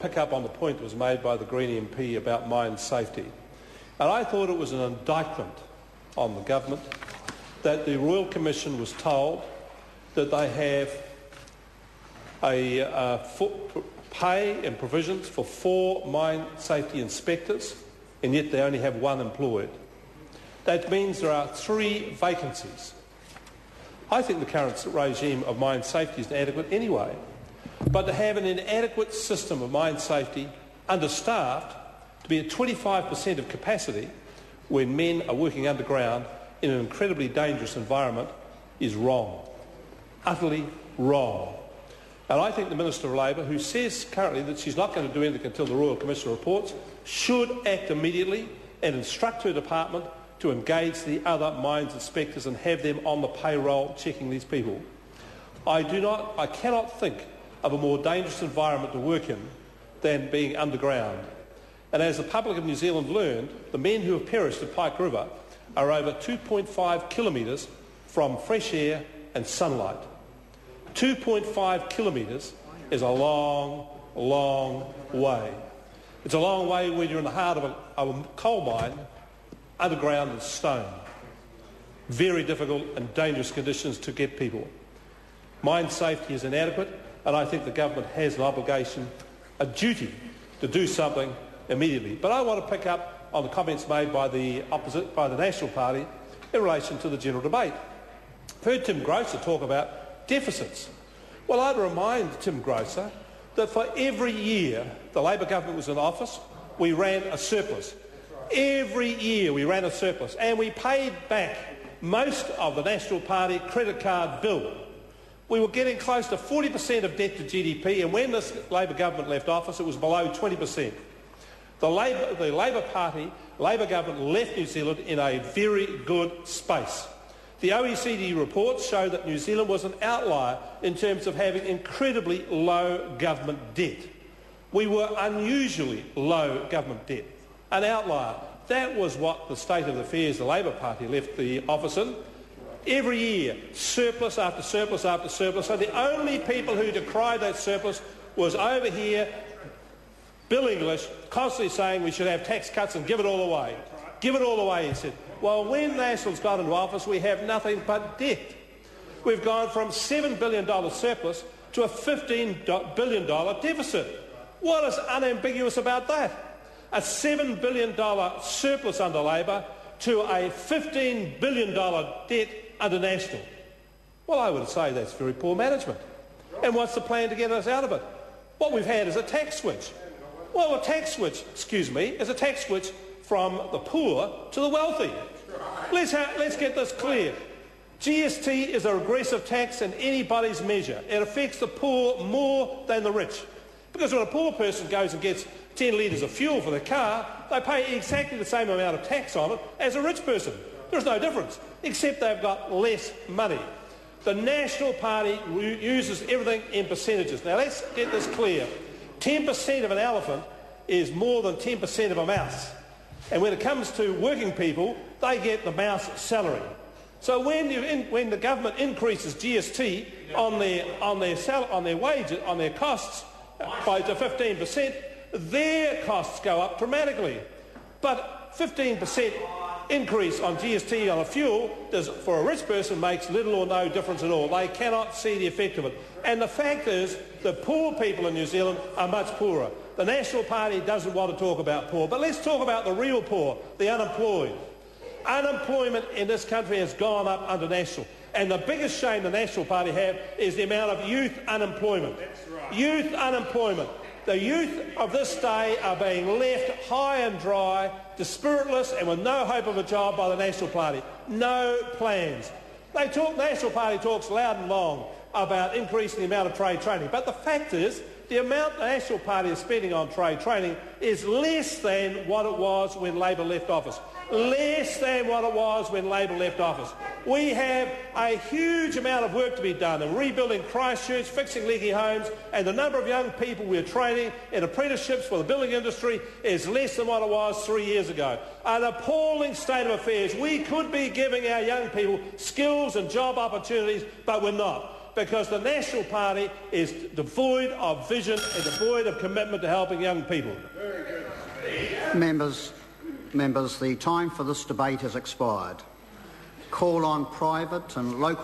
pick up on the point that was made by the Green MP about mine safety. And I thought it was an indictment on the government that the Royal Commission was told that they have pay and provisions for 4 mine safety inspectors, and yet they only have 1 employed. That means there are 3 vacancies. I think the current regime of mine safety is inadequate anyway, but to have an inadequate system of mine safety, understaffed, to be at 25% of capacity when men are working underground in an incredibly dangerous environment is wrong. Utterly wrong. And I think the Minister of Labour, who says currently that she's not going to do anything until the Royal Commission reports, should act immediately and instruct her department to engage the other mines inspectors and have them on the payroll checking these people. I cannot think of a more dangerous environment to work in than being underground. And as the public of New Zealand learned, the men who have perished at Pike River are over 2.5 kilometres from fresh air and sunlight. 2.5 kilometres is a long, long way. It's a long way when you're in the heart of a coal mine, underground in stone. Very difficult and dangerous conditions to get people. Mine safety is inadequate, and I think the government has an obligation, a duty, to do something immediately. But I want to pick up on the comments made by the National Party in relation to the general debate. I've heard Tim Grosser talk about deficits. Well, I'd remind Tim Grosser that for every year the Labor government was in office, we ran a surplus. Every year we ran a surplus, and we paid back most of the National Party credit card bill. We were getting close to 40% of debt to GDP, and when this Labor government left office, it was below 20%. The Labor government left New Zealand in a very good space. The OECD reports show that New Zealand was an outlier in terms of having incredibly low government debt. We were unusually low government debt, an outlier. That was what the state of affairs the Labor Party left the office in. Every year, surplus after surplus after surplus. So the only people who decried that surplus was over here, Bill English, constantly saying we should have tax cuts and give it all away. Give it all away, he said. Well, when Nationals got into office, we have nothing but debt. We've gone from $7 billion surplus to a $15 billion deficit. What is unambiguous about that? A $7 billion surplus under Labor to a $15 billion debt under National. Well, I would say that's very poor management. And what's the plan to get us out of it? What we've had is a tax switch. Well, a tax switch, is a tax switch from the poor to the wealthy. Let's get this clear. GST is a regressive tax in anybody's measure. It affects the poor more than the rich. Because when a poor person goes and gets 10 litres of fuel for their car, they pay exactly the same amount of tax on it as a rich person. There's no difference, except they've got less money. The National Party uses everything in percentages. Now let's get this clear. 10% of an elephant is more than 10% of a mouse. And when it comes to working people, they get the mouse salary. So when the government increases GST on their wages, on their costs by to 15%, their costs go up dramatically. But 15% increase on GST on a fuel for a rich person makes little or no difference at all. They cannot see the effect of it. And the fact is that poor people in New Zealand are much poorer. The National Party doesn't want to talk about poor, but let's talk about the real poor, the unemployed. Unemployment in this country has gone up under National. And the biggest shame the National Party have is the amount of youth unemployment. That's right. Youth unemployment. The youth of this day are being left high and dry, dispiritless and with no hope of a job by the National Party. No plans. National Party talks loud and long about increasing the amount of trade training. But the fact is, the amount the National Party is spending on trade training is less than what it was when Labor left office. Less than what it was when Labor left office. We have a huge amount of work to be done in rebuilding Christchurch, fixing leaky homes, and the number of young people we're training in apprenticeships for the building industry is less than what it was 3 years ago. An appalling state of affairs. We could be giving our young people skills and job opportunities, but we're not. because the National Party is devoid of vision and devoid of commitment to helping young people. Members, the time for this debate has expired. Call on private and local